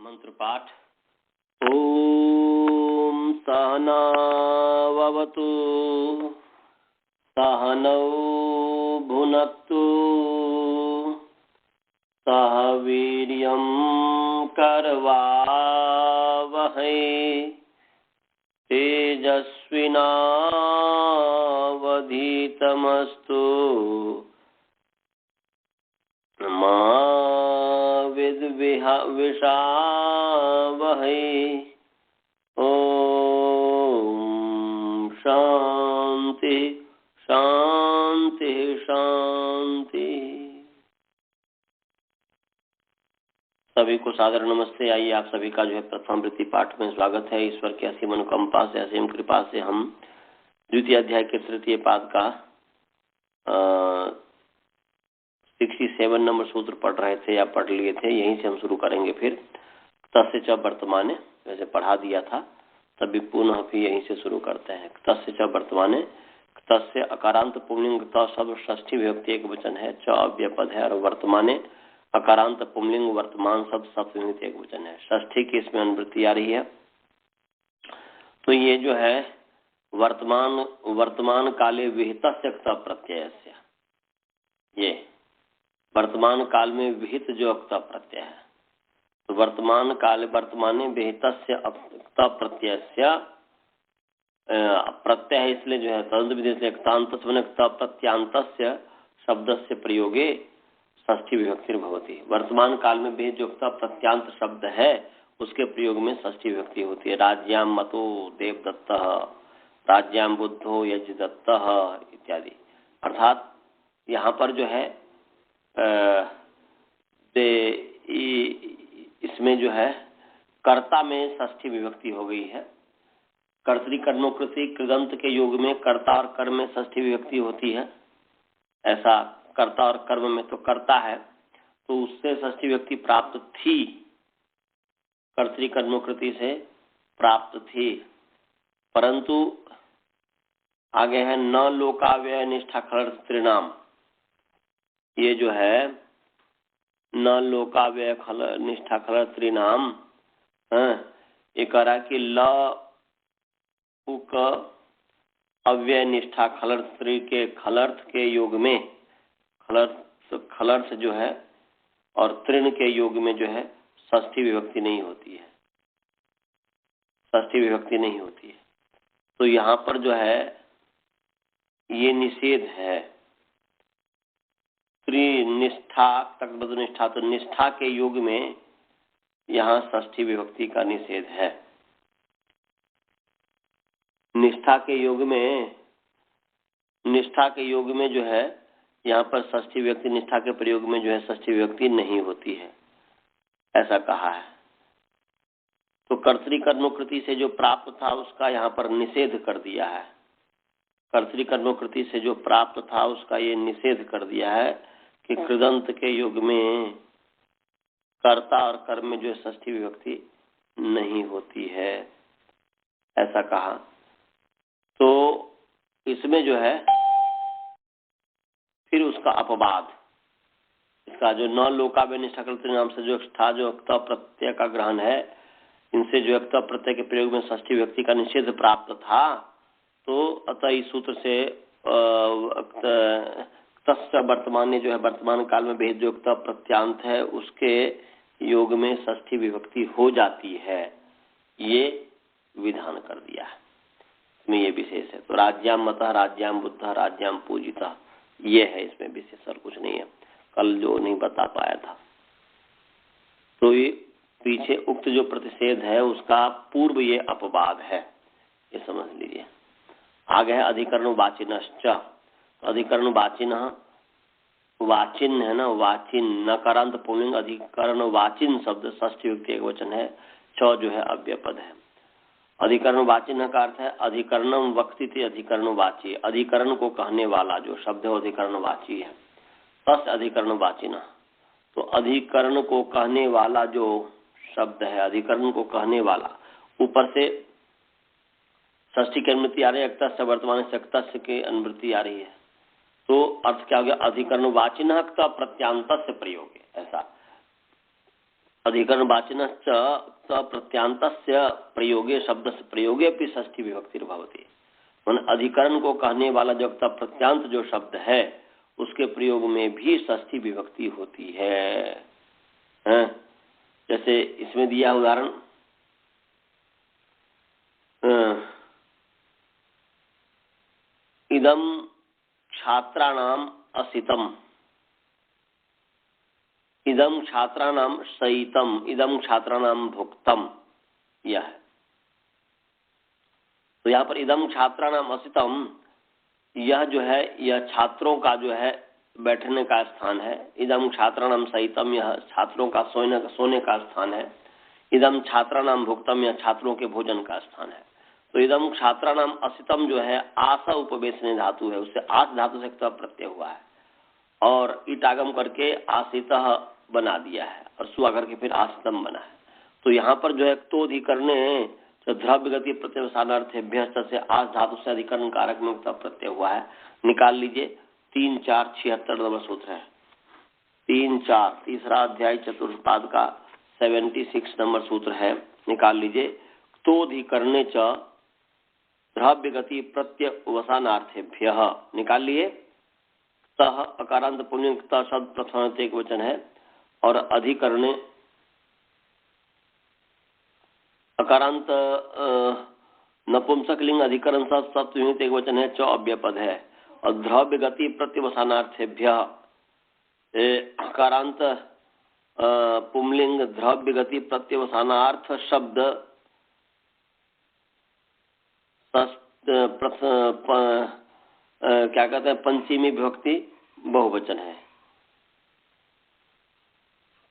मंत्र पाठ। ओम सहनावतु सहनौ भुनक्तु सह वीर्यं करवावहै तेजस्विनावधीतमस्तु मा विद्विषावहै। ओम शांति शांति शांति। सभी को सादर नमस्ते। आइए आप सभी का जो है प्रथम वृत्ति पाठ में स्वागत है। ईश्वर की असीम अनुकंपा से, असीम कृपा से हम द्वितीय अध्याय के तृतीय पाद का 67 नंबर सूत्र पढ़ रहे थे या पढ़ लिए थे। यहीं से हम शुरू करेंगे। फिर तस्य च वर्तमाने वैसे पढ़ा दिया था, तभी पुनः फिर यहीं से शुरू करते हैं। तस्य च वर्तमाने, तस्य अकारांत पुंलिंग त शब्द षष्ठी विभक्ति एक वचन है, च अव्यय पद है, और वर्तमाने अकारांत पुंलिंग वर्तमान शब्द सप्तमी विभक्ति एक वचन है। षष्ठी की इसमें अनुवृत्ति आ रही है। तो ये जो है वर्तमान काले विहितस्य प्रत्ययस्य, ये वर्तमान काल में विहित जो अक्ता प्रत्यय है, तो वर्तमान काल वर्तमाने विहितस्य अक्ता प्रत्ययस्य प्रत्यय है, इसलिए जो है तदंत विधि से क्ता प्रत्यांतस्य शब्दस्य प्रयोगे षष्ठी विभक्ति भवति। वर्तमान काल में विहित जो अक्ता प्रत्यांत शब्द है उसके प्रयोग में षष्ठी विभक्ति होती है। राज्याम मतो देवदत्तः, राज्याम बुद्धो यजदत्तः इत्यादि। अर्थात यहाँ पर जो है इसमें जो है कर्ता में षष्ठी विभक्ति हो गई है। कर्तृकर्मोकृति कृदंत के योग में कर्ता और कर्म में षष्ठी विभक्ति होती है। ऐसा कर्ता और कर्म में तो कर्ता है, तो उससे षष्ठी विभक्ति प्राप्त थी, कर्तृकर्मोकृति से प्राप्त थी। परंतु आगे है न लोकाव्यय निष्ठा खलर स्त्रीणाम। ये जो है न लोकाव्यय निष्ठा खलर स्त्रीणाम, ये करा कि ल उक अव्यय निष्ठा खलर स्त्री के खलर्थ के योग में खलर्थ जो है और तृण के योग में जो है षष्ठी विभक्ति नहीं होती है, षष्ठी विभक्ति नहीं होती है। तो यहाँ पर जो है ये निषेध है। निष्ठा तक निष्ठा, तो निष्ठा के योग में यहाँ षष्ठी विभक्ति का निषेध है। निष्ठा के योग में जो है यहाँ पर षष्ठी विभक्ति, निष्ठा के प्रयोग में जो है षष्ठी विभक्ति नहीं होती है, ऐसा कहा है। तो कर्तृकर्मोकृति से जो प्राप्त था उसका यहाँ पर निषेध कर दिया है। कर्तृकर्मोकृति से जो प्राप्त था उसका ये निषेध कर दिया है कि कृदंत के युग में कर्ता और कर्म में जो षष्ठी विभक्ति नहीं होती है, ऐसा कहा। तो इसमें जो है फिर उसका अपवाद, इसका जो न लोकाव्यय निष्ठा नाम से जो था, जो अक्ता प्रत्यय का ग्रहण है, इनसे जो अक्ता प्रत्यय के प्रयोग में षष्ठी विभक्ति का निषेध प्राप्त था, तो अतः इस सूत्र से तस्य वर्तमान जो है वर्तमान काल में भेद जो अक्ता प्रत्यांत है उसके योग में षष्ठी विभक्ति हो जाती है, ये विधान कर दिया है। इसमें ये विशेष है। तो राज्याम मतः, राज्याम बुद्धः, राज्याम पूजितः, ये है इसमें विशेष, और कुछ नहीं है। कल जो नहीं बता पाया था, तो ये पीछे उक्त जो प्रतिषेध है उसका पूर्व ये अपवाद है, ये समझ लीजिए। आगे है अधिकरण वाचिनश्च। अधिकरण वाचिन, वाचिन है ना, वाचिन नकारांत पुल्लिंग, अधिकरण वाचिन शब्द षष्ठी विभक्ति एक वचन है, च जो है अव्यय पद है। अधिकरण वाचिन का अर्थ है अधिकरणम वक्ति थी, अधिकरण वाची, अधिकरण को कहने वाला जो शब्द है अधिकरण वाची है। तस् अधिकरण वाचिना, तो अधिकरण को कहने वाला जो शब्द है, अधिकरण को कहने वाला, ऊपर से षष्ठी की अनुवृत्ति आ रही है, अक्तस्य वर्तमान से अक्तस्य की अनुवृत्ति आ रही है। तो अर्थ क्या हो गया, अधिकरण वाचिन प्रत्यांत से प्रयोग है, ऐसा अधिकरण वाचिनश्च प्रत्यांतस्य प्रयोगे शब्द से प्रयोगे भी षष्ठी विभक्तिर्भवति। मन अधिकरण को कहने वाला जो प्रत्यांत जो शब्द है उसके प्रयोग में भी षष्ठी विभक्ति होती है। जैसे इसमें दिया उदाहरण इदम छात्राणाम असितम, इदम छात्राणाम सहितम, इदम छात्राणाम भुक्तम, यह है। तो यहाँ पर इदम छात्राणाम असितम, यह जो है यह छात्रों का जो है बैठने का स्थान है। इदम छात्राणाम सहितम, यह छात्रों का सोने का स्थान है। इदम छात्राणाम भुक्तम, यह छात्रों के भोजन का स्थान है। तो इदम छात्राणाम असितम जो है आस उपवेशने धातु है, उससे आस धातु से प्रत्यय हुआ है और ईटागम करके आसितः बना दिया है और सुआ करके फिर आसितम बना है। तो यहाँ पर जो है तो अधिकरणे द्रव्य गति प्रत्यवसानार्थेभ्य से आस धातु से अधिकरण कारक में प्रत्यय हुआ है। निकाल लीजिए 3, 4, 76 नंबर सूत्र है। 3, 4 तीसरा अध्याय चतुर्थ पाद का 76 नंबर सूत्र है, निकाल लीजिए। तो अधिकरणे च द्रव्य गति प्रत्यवसानार्थेभ्य, निकाल लिए। तह अकारांत पुल्लिंग शब्द प्रथम एक वचन है और अधिकरणे अकारांत नपुंसकलिंग अधिकरण सप्तमी एक वचन है, च अव्यय पद है। और द्रव्य गति प्रत्यवसानार्थेभ्य अकारांत पुंलिंग द्रव्य गति प्रत्यवसानार्थ शब्द क्या कहते हैं पंचमी विभक्ति बहुवचन है।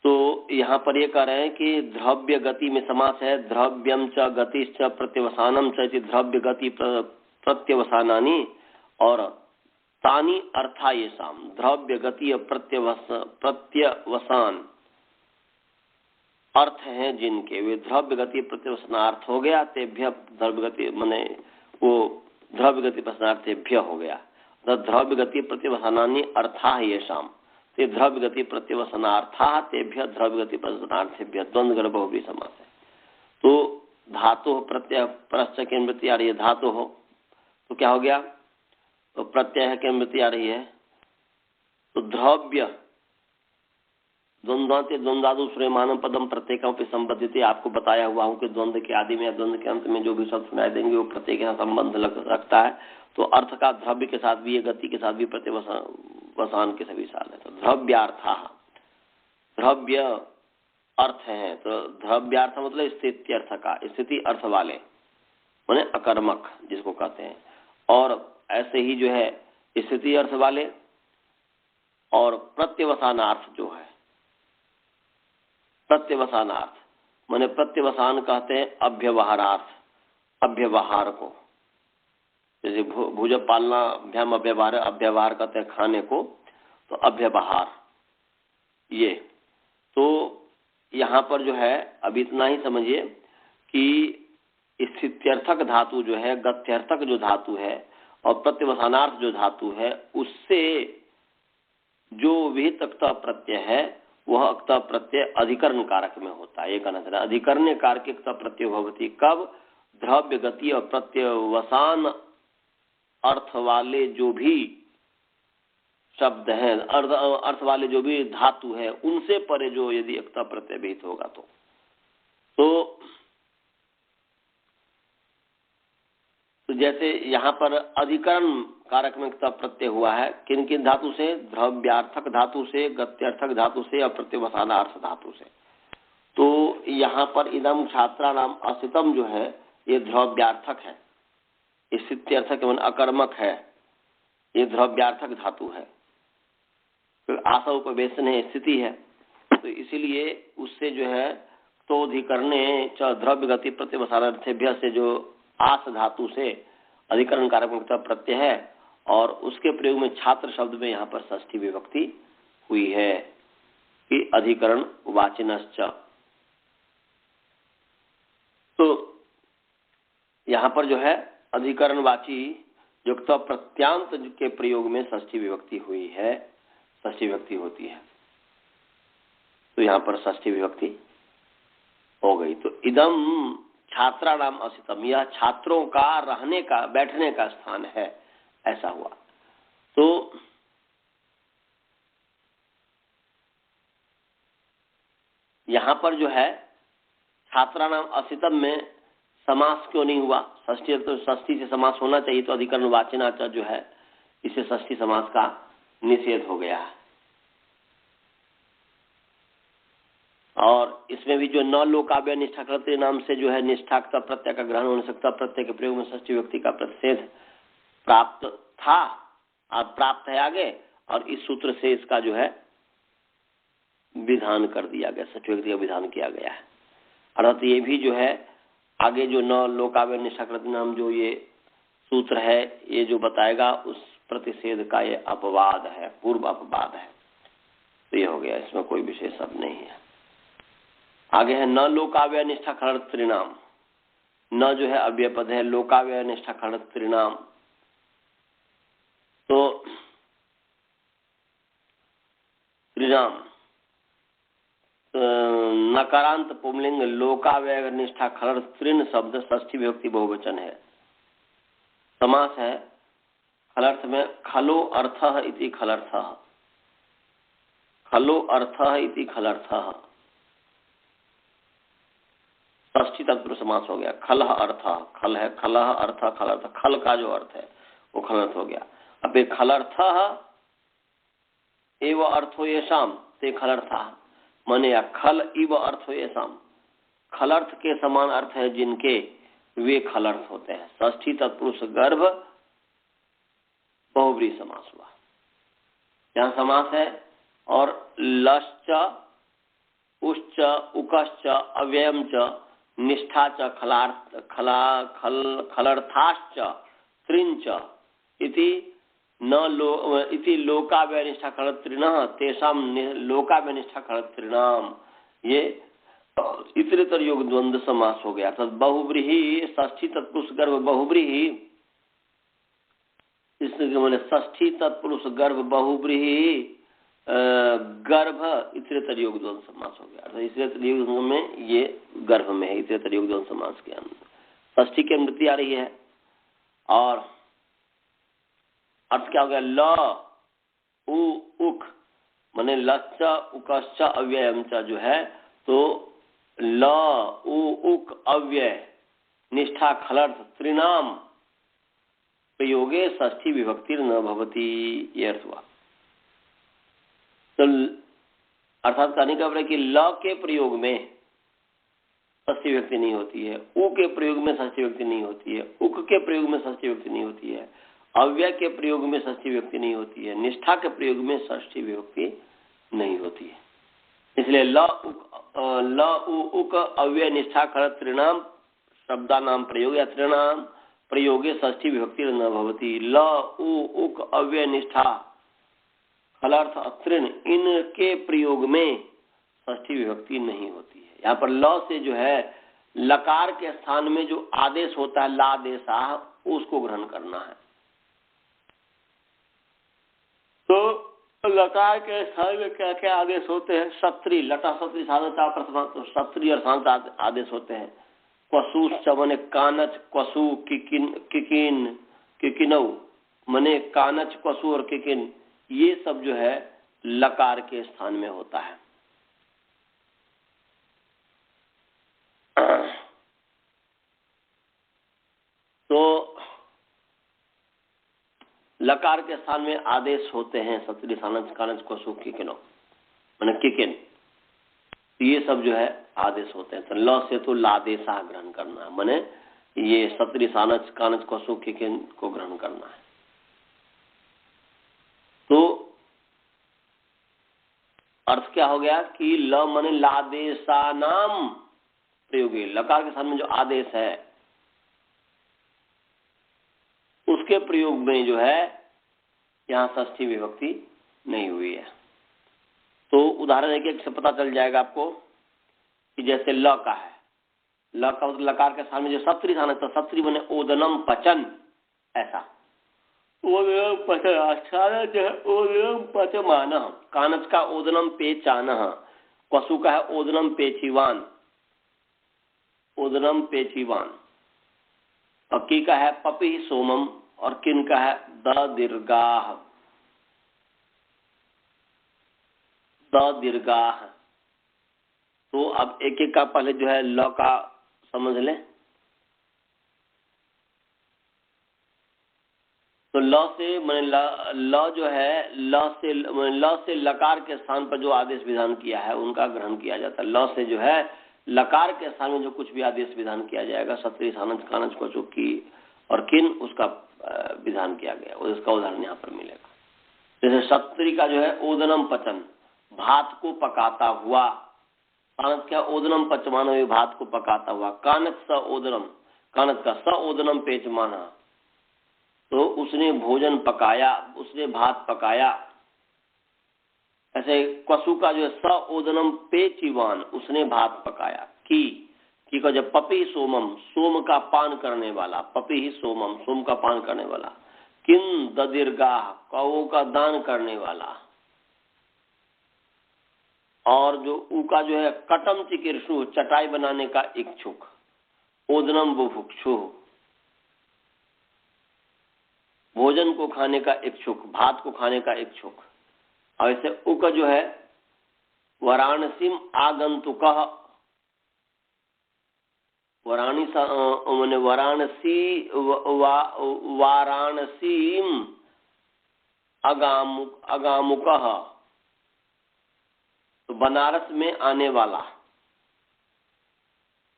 तो यहाँ पर ये कह रहे हैं कि द्रव्य गति में समास है, द्रव्यम च गतिश्च प्रत्यवसानम च, द्रव्य गति प्रत्यवसानानि और तानि अर्था ये शाम द्रव्य गति प्रत्यवसान अर्थ हैं जिनके वे द्रव्य गति प्रत्यवसानार्थ हो गया। तेभ्य द्रव्य गति मने वो द्रव्य गति प्रत्यवसानार्थेभ्य हो गया। द्रव्य गति प्रत्यवसानानि अर्थाः येषाम्, ते द्रव्य गति प्रत्यवसानार्थाः तेभ्य द्रव्य गति प्रत्यवसानार्थेभ्य द्वंद्व बहुव्रीहि समास है। तो धातु प्रत्यय परस्य केन्द्रवृत्ति आ रही है, धातु हो तो क्या हो गया, तो प्रत्यय है केन्द्रवृत्ति आ रही है। तो द्रव्य द्वंद्वान्ते द्वंद्वादु श्रेयमानम पदम प्रत्येकम पे संबंधित, आपको बताया हुआ हूँ कि द्वंद्व के आदि में या द्वंद्व के अंत में जो भी शब्द सुनाई देंगे वो प्रत्यय के साथ संबंध रखता है। तो अर्थ का द्रव्य के साथ भी, गति के साथ भी, प्रत्यवसान के सभी साथ है। तो द्रव्यार्था, द्रव्य अर्थ है। तो द्रव्यार्थ मतलब स्थिति अर्थ का, स्थिति अर्थ वाले माने अकर्मक जिसको कहते हैं। और ऐसे ही जो है स्थिति अर्थ वाले और प्रत्यवसानार्थ जो है, प्रत्यवसानार्थ माने प्रत्यवसान कहते हैं अभ्यवहारार्थ, अभ्यवहार को। जैसे भुज पालना भ्याम अभ्यवहार, अभ्यवहार कहते हैं खाने को, तो अभ्यवहार ये। तो यहाँ पर जो है अब इतना ही समझिए कि स्थित्यर्थक धातु जो है, गत्यर्थक जो धातु है और प्रत्यवसानार्थ जो धातु है, उससे जो विहित अक्ता प्रत्यय है वह अक्ता प्रत्यय अधिकरण कारक में होता है। ये कहना चाहिए अधिकरण्य कारक अक्ता प्रत्यय भवति कब, द्रव्य गति और प्रत्यवसान अर्थ वाले जो भी शब्द हैं, अर्थ वाले जो भी धातु है उनसे परे जो यदि अक्ता प्रत्यय विहित होगा तो जैसे यहाँ पर अधिकरण कारक में प्रत्यय हुआ है किन किन धातु से, द्रव्यार्थक धातु से, गत्यर्थक धातु से और प्रत्यवसानार्थ धातु से। तो यहाँ पर इदम छात्राणाम असितम जो है ये द्रव्यार्थक है, स्थित्यर्थक अकर्मक है, ये द्रव्यार्थक धातु है। तो आशा उपवेशन है, स्थिति है। तो इसीलिए उससे जो है तो अधिकरणे च द्रव्य गति प्रत्यवसानार्थेभ्य से जो आस धातु से अधिकरण कारक प्रत्यय है और उसके प्रयोग में छात्र शब्द में यहाँ पर षष्ठी विभक्ति हुई है कि अधिकरण वाचिनश्च। तो यहाँ पर जो है अधिकरण वाची युक्त प्रत्यांत के प्रयोग में षष्ठी विभक्ति हुई है, षष्ठी विभक्ति होती है। तो यहाँ पर षष्ठी विभक्ति हो गई। तो इदम छात्रा नाम असितम, यह छात्रों का रहने का बैठने का स्थान है, ऐसा हुआ। तो यहां पर जो है छात्रा नाम असितम में समास क्यों नहीं हुआ? षष्ठी, तो षष्ठी से समास होना चाहिए, तो अधिकरण वाचनाचर जो है इसे षष्ठी समास का निषेध हो गया है। और इसमें भी जो न लोकाव्य निष्ठा करते नाम से जो है निष्ठा का प्रत्यय का ग्रहण हो नहीं सकता, प्रत्यय के प्रयोग में षष्ठी व्यक्ति का प्रतिषेध प्राप्त था, अब प्राप्त है आगे, और इस सूत्र से इसका जो है विधान कर दिया गया, षष्ठी व्यक्ति का विधान किया गया है। अर्थात ये भी जो है आगे जो न लोकाव्य निष्ठा करते नाम जो ये सूत्र है, ये जो बताएगा उस प्रतिषेध का ये अपवाद है, पूर्व अपवाद है। तो ये हो गया, इसमें कोई विशेष शब्द नहीं है। आगे है न लोकाव्य निष्ठा खड़त्रिनाम, न जो है अव्यय पद है, लोकाव्य निष्ठा खड़त्रिनाम। तो त्रिनाम नकारांत पुंलिंग लोकाव्य निष्ठा खलर तृण शब्द षष्ठी विभक्ति बहुवचन है। समास है खलर्थ में खलो अर्थः इति खलर्थः, खलो अर्थः इति खलर्थः, षष्ठी तत्पुरुष समास हो गया। खलह अर्थ, खल है, खलह अर्थ, खलर्थ, खल का जो अर्थ है वो खलर्थ हो गया। अब एक खलर्थः एव अर्थो येषाम ते खलर्था, माने या खल इव अर्थो येषाम, खलर्थ के समान अर्थ है जिनके, वे खलर्थ होते हैं। षष्ठी तत्पुरुष गर्भ बहुब्रीहि समास हुआ, यहाँ समास है। और लश्च उश्च उकश्च अव्ययम च निष्ठा च खलार्थ खलर्थाश्च त्रिंच इति न लो इति लोकाव्य निष्ठा खलत्रिणः तेषाम लोकाव्य निष्ठा खलत्रिणाम, ये इतरेतर योग द्वंद्व समास हो गया। तद बहुब्रीहि षष्ठी तत्पुरुष गर्भ बहुब्रीहि, इसलिए मैंने षष्ठी तत्पुरुष गर्भ बहुब्रीहि गर्भ इतरेतर योग द्वंद्व समास हो गया। इतरेतर योग द्वंद्व में ये गर्भ में है, इतरेतर योग द्वंद्व समास के अंदर षष्ठी की अनुमति आ रही है। और अर्थ क्या हो गया? ल उ उक माने लच्च उकश्च अव्ययम च जो है, तो ल उ उक अव्यय निष्ठा खलर्थ त्रिनाम प्रयोगे षष्ठी विभक्ति न भवति, ये अर्थ हुआ। तो अर्थात कहने का है कि ल के प्रयोग में षष्ठी विभक्ति नहीं होती है, उ के प्रयोग में षष्ठी विभक्ति नहीं होती है, उक के प्रयोग में षष्ठी विभक्ति नहीं होती है, अव्यय के प्रयोग में षष्ठी विभक्ति नहीं होती है, निष्ठा के प्रयोग में षष्ठी विभक्ति नहीं होती है। इसलिए ल उ उक अव्यय निष्ठा खलर्थ त्रिणाम शब्दानाम प्रयोग या त्रिणाम प्रयोगे षष्ठी विभक्ति न भवति। ल उ उक अव्यय निष्ठा खलर्थ तृण, इनके प्रयोग में षष्ठी विभक्ति नहीं होती है। यहाँ पर ल से जो है लकार के स्थान में जो आदेश होता है लादेशा, उसको ग्रहण करना है। तो लकार के स्थान में क्या क्या आदेश होते हैं? सत्री, लटा सत्री साधनता प्रथमा, तो सत्री और सांत आदेश होते हैं। क्वसुश्च मने कानच, क्वसु किकिन किकिन किकिनौ मने कानच क्वसु और किकिन, ये सब जो है लकार के स्थान में होता है। तो लकार के स्थान में आदेश होते हैं सत्री सानच कानच क्वसु किकिनो माने किकिन, ये सब जो है आदेश होते हैं। तो ल से तो लादेशा ग्रहण करना है, माने ये सत्री सानच कानच क्वसु किकिन को ग्रहण करना है। तो अर्थ क्या हो गया कि ल माने लादेशा नाम प्रयोगी, लकार के स्थान में जो आदेश है उसके प्रयोग में जो है यहाँ षष्ठी विभक्ति नहीं हुई है। तो उदाहरण एक एक से पता चल जाएगा आपको कि जैसे ल का है, ल का मतलब लकार के स्थान में जो सत्री स्थान है, तो सत्री बने ओदनम पचन, ऐसा ओदनम पचन आस्थान जो है ओदनम पचमान, कानच का ओदनम पेचान, क्वसु का है ओदनम पेचिवान, उदनम पेचीवान, और की का है पपी सोमम, और किन का है द दीर्घाह, द दीर्घाह। तो अब एक एक का पहले जो है ल का समझ लें। तो ल से ल जो है ल से लकार के स्थान पर जो आदेश विधान किया है उनका ग्रहण किया जाता है। ल से जो है लकार के स्थान में जो कुछ भी आदेश विधान किया जाएगा, सत्री सानज कानज कोचो की और किन, उसका विधान किया गया, उसका उदाहरण यहाँ पर मिलेगा। जैसे सत्री का जो है ओदनम पचन, भात को पकाता हुआ। कानत क्या ओदनम पचमाना, भात को पकाता हुआ। कानत स ओदनम, कानत का स ओदनम पेचमाना, तो उसने भोजन पकाया, उसने भात पकाया। ऐसे क्वसु का जो है स ओदनम पेचीवान, उसने भात पकाया। की का जब पपी सोमम, सोम का पान करने वाला, पपी ही सोमम, सोम का पान करने वाला। किन ददीर्घाह, कौ का दान करने वाला। और जो ऊ का जो है कटम चिकीर्षु, चटाई बनाने का इच्छुक। ओदनम बुभुक्षु, भोजन को खाने का इच्छुक, भात को खाने का इच्छुक। और ऐसे उ का जो है वाराणसीम आगंतुकः, वाराणसीम अगामुकः, तो बनारस में आने वाला,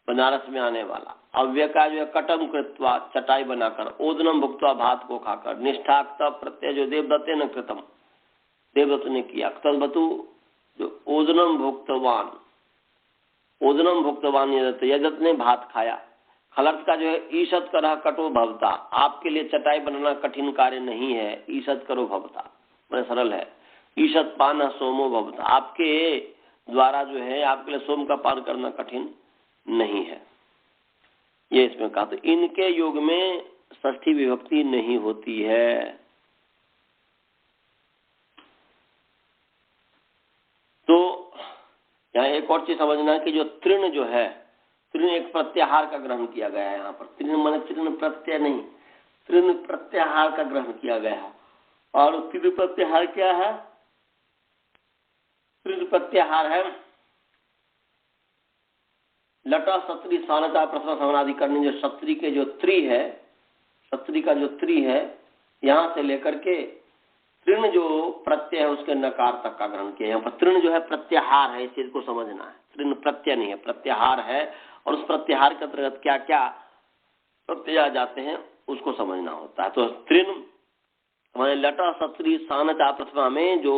बनारस में आने वाला। अव्यय का जो है कटम कृत्वा, चटाई बनाकर। ओदनम भुक्त्वा, भात को खाकर। निष्ठाक्त प्रत्यय जो देवदत्ते न कृतम, देवदत्त ने किया। तद्वतु जो ओदनम भुक्तवान, ओदनम भुक्तवान यदत्त ने भात खाया। खलर्थ का जो है ईशत करह कटो भवता, आपके लिए चटाई बनाना कठिन कार्य नहीं है। ईशत करो भवता मैंने सरल है। ईशत पान सोमो भवता, आपके द्वारा जो है आपके लिए सोम का पान करना कठिन नहीं है, ये इसमें कहा। तो इनके योग में षष्ठी विभक्ति नहीं होती है। तो यहाँ एक और चीज समझना है कि जो तृण जो है, तृण एक प्रत्याहार का ग्रहण किया गया है। यहाँ पर तृण माने तृण प्रत्यय नहीं, तृण प्रत्याहार का ग्रहण किया गया है। और तृण प्रत्याहार क्या है? तृण प्रत्याहार है लटा सत्री सानता प्रथम समानाधिकरणी, जो सत्री के जो त्रि है, सत्री का जो त्रि है, यहां से लेकर के तृण जो प्रत्यय है उसके नकार तक का ग्रहण किया। यहाँ पर तृण जो है प्रत्याहार है, इस चीज को समझना है। तृण प्रत्यय नहीं है, प्रत्याहार है। और उस प्रत्याहार के अंतर्गत क्या क्या प्रत्यय आ जाते हैं उसको समझना होता है। तो तृण हमारे लटा सत्री सानता प्रथमा में जो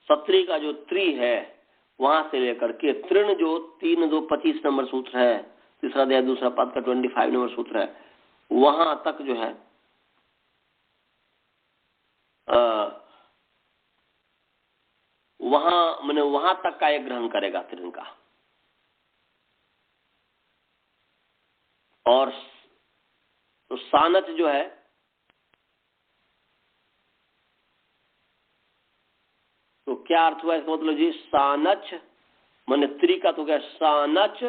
सत्री का जो त्रि है, वहां से लेकर के तृण जो 3-2-25 नंबर सूत्र है, तीसरा अध्याय दूसरा पद का 25 नंबर सूत्र है, वहां तक जो है वहां तक का एक ग्रहण करेगा तृण का। और तो सानच जो है तो क्या अर्थ हुआ इसका मतलब जी? सानच माने त्रि का तो क्या सानच,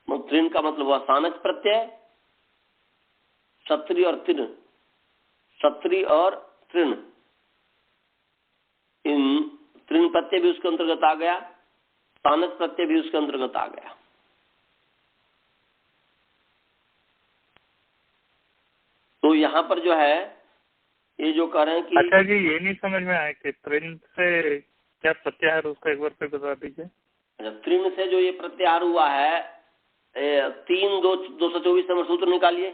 तृण का मतलब हुआ सानच प्रत्यय। सत्री और तृण, सत्री और तृण, इन तृण प्रत्यय भी उसके अंतर्गत आ गया, सानच प्रत्यय भी उसके अंतर्गत आ गया। तो यहाँ पर जो है ये जो कह रहे हैं कि अच्छा जी, ये नहीं समझ में आया कि तृण से क्या प्रत्याहार, उसका एक बार फिर बता दीजिए। अच्छा, तृण से जो ये प्रत्याहार हुआ है 3-2-224 नंबर सूत्र निकालिए।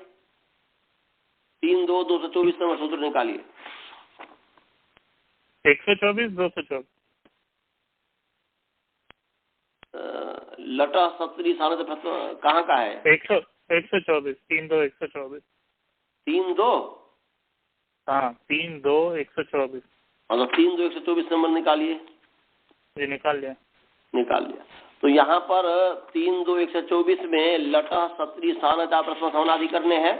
3-2-224 नंबर सूत्र निकालिए। 124-224 लटा सत्री सानत कहाँ का है? 124 3-2-124 3-2, हाँ 3-2-124। मतलब 3-2-124 नंबर निकालिए। ये निकाल लिया, निकाल लिया। तो यहाँ पर 3-2-124 में लटा सत्री सानता प्रथम समानादि करने हैं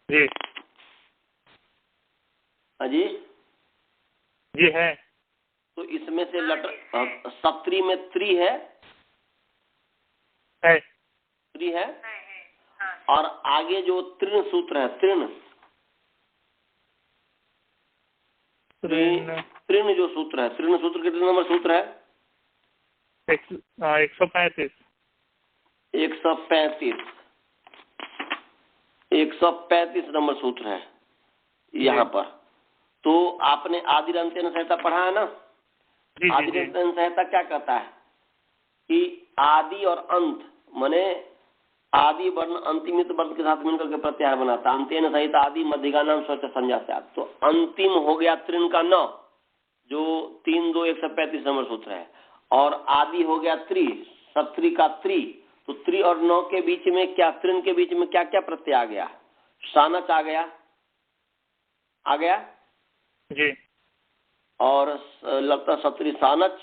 जी अजी जी है। तो इसमें से लट सत्री में त्रि है, है। त्रि है। और आगे जो तृण सूत्र है, तृण तृण जो सूत्र है, तृण सूत्र कितने नंबर सूत्र है? 135। 135 नंबर सूत्र है यहाँ पर। तो आपने आदि अंत्यन संहिता पढ़ा है ना? आदि अंत्यन संहिता क्या कहता है कि आदि और अंत माने आदि वर्ण अंतिमित वर्ण के साथ मिलकर के प्रत्याहार बनाता है। अंत्यन संहिता आदि मध्यगानाम स्वच्छ संज्ञा से। तो अंतिम हो गया तृण का 9 जो 3 2 135 नंबर सूत्र है, और आदि हो गया त्रि, सत्री का त्रि। तो त्रि और 9 के बीच में क्या, तृण के बीच में क्या क्या प्रत्यय आ गया? सानच आ गया जी। और लगता सत्री सानच,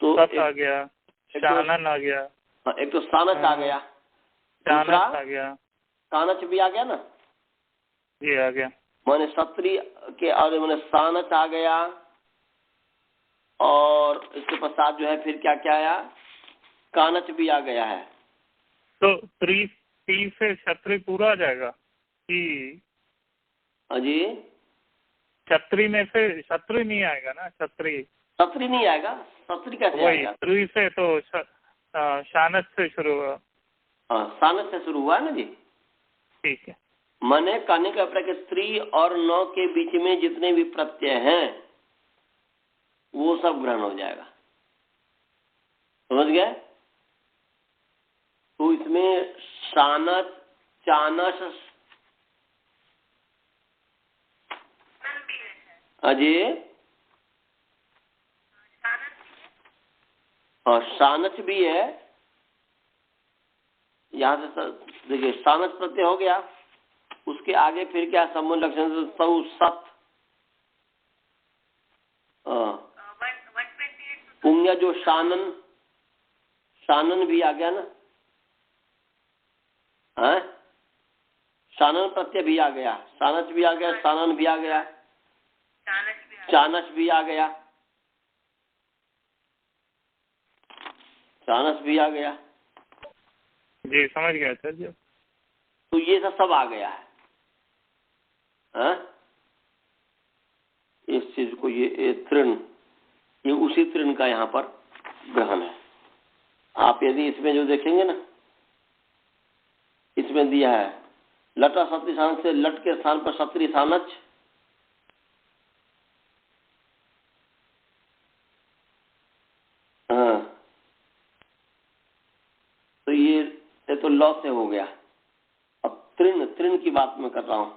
तो आ गया, शानन आ गया। एक तो सानच आ गया, दूसरा आ गया, सानच भी आ गया ना जी, आ गया। माने सत्री के और मैंने सानच आ गया, और इसके पश्चात जो है फिर क्या क्या आया, कानच भी आ गया है। तो त्रि से छत्री पूरा आ जाएगा कि जी? छत्री में से छत्री नहीं आएगा ना? छत्री नहीं आएगा, छत्री कैसे आएगा? त्रि से तो शानच से शुरू हुआ। हाँ, शानच से शुरू हुआ ना जी। ठीक है। मैंने कहने का अभिप्राय कि त्रि और 9 के बीच में जितने भी प्रत्यय हैं वो सब ग्रहण हो जाएगा। समझ गए? तो इसमें शानच, चानस, अजय, और शानच भी है। यहाँ से देखिए सानच प्रत्यय हो गया, उसके आगे फिर क्या संबंध लक्षण से सौ सत, पुण्य जो शानन, शानन भी आ गया ना, है? शानन प्रत्यय भी आ गया, सानच भी आ गया, शानन भी आ गया, चानस भी आ गया, चानस भी आ गया जी। समझ गया सर जी। तो ये सब आ गया है, हाँ? इस चीज को ये तृण, ये उसी तृण का यहाँ पर ग्रहण है। आप यदि इसमें जो देखेंगे ना, इसमें दिया है लटा सत्री सानच से लट के स्थान पर सत्री सानच, हाँ, तो ये तो लौ से हो गया। अब तृण की बात मैं कर रहा हूं,